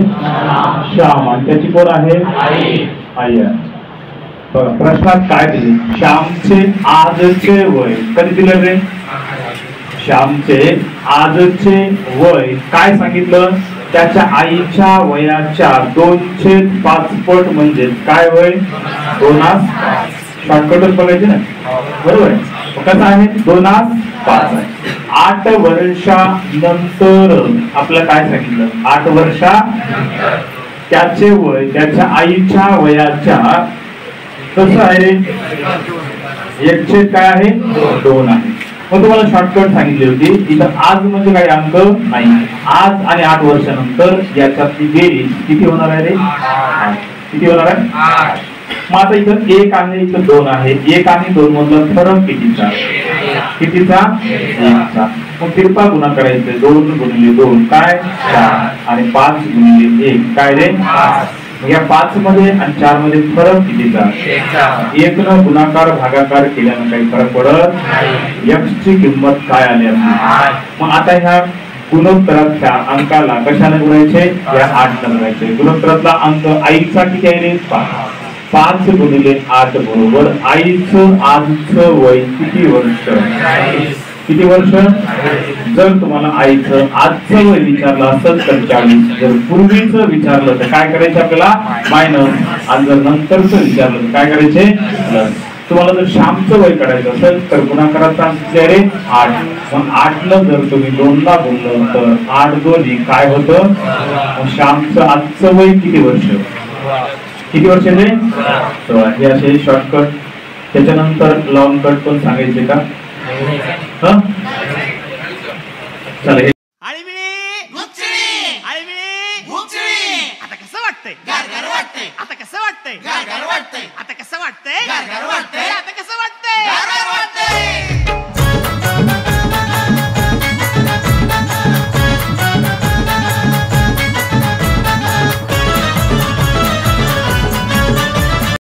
श्याम आणि त्याची कोण आहे आई आहे. बघा प्रश्नात काय दिले, श्यामचे आजचे वय कधी दिलं रे? श्यामचे आजचे वय काय सांगितलं? त्याच्या आईच्या वयाच्या 2/5 पट म्हणजे काय वय? 2/5. शॉर्टकटच बघायचे ना, बरोबर आहे. कसं आहे? 2/5 आहे. 8 वर्षानंतर आपल्याला काय सांगितलं? 8 वर्षानंतर त्याचे वय त्याच्या आईच्या वयाच्या कसं आहे? 1 काय आहे? 2 आहे. मग तुम्हाला शॉर्टकट सांगितली होती. इथं आज म्हणजे काही अंक नाही. आज आणि 8 वर्षानंतर याच्यातली बेरीज किती होणार आहे रे? किती होणार आहे? 8. मग आता इथं 1 आहे, इथं 2 आहे. 1 आणि 2 मधला फरक कितीचा? कितीचा? 1चा. मग तिरपा गुणा करायचे. 2 गुणिले 2 काय? 4 आणि 5 गुणिले 1 काय रे? 5. या 5 मध्ये आणि 4 मध्ये फरक कितीचा? 1 न गुणाकार भागाकार केल्यानं काही फरक पडत नाही. x ची किंमत काय आली आपली? मग आता ह्या गुणोत्तराच्या अंकाला कशाने गुणायचे? या 8 ने गुणायचे. गुणोत्तरातला अंक आईचा किती आहे रे? 5. 5 गुणिले 8 बरोबर आईचं आजचं वय किती वर्ष? किती वर्ष? जर तुम्हाला आईचं आजचं वय विचारलं असेल तर 40. जर पूर्वीचं विचारलं तर काय करायचं आपल्याला? मायनस. आणि जर नंतरचं विचारलं तर काय करायचे? प्लस. तुम्हाला जर श्यामचं वय काढायचं असेल तर गुणाकाराचा अंक रे 8. मग 8 ला जर तुम्ही 2 ला गुणलं तर 8 2 काय होतं? श्यामचं आजचं वय किती वर्ष? किती वर्ष रे? हे असे शॉर्टकट. त्याच्यानंतर लॉंग कट पण सांगायचे का? चला आता कसं वाटतंय? आता कसं वाटतंय?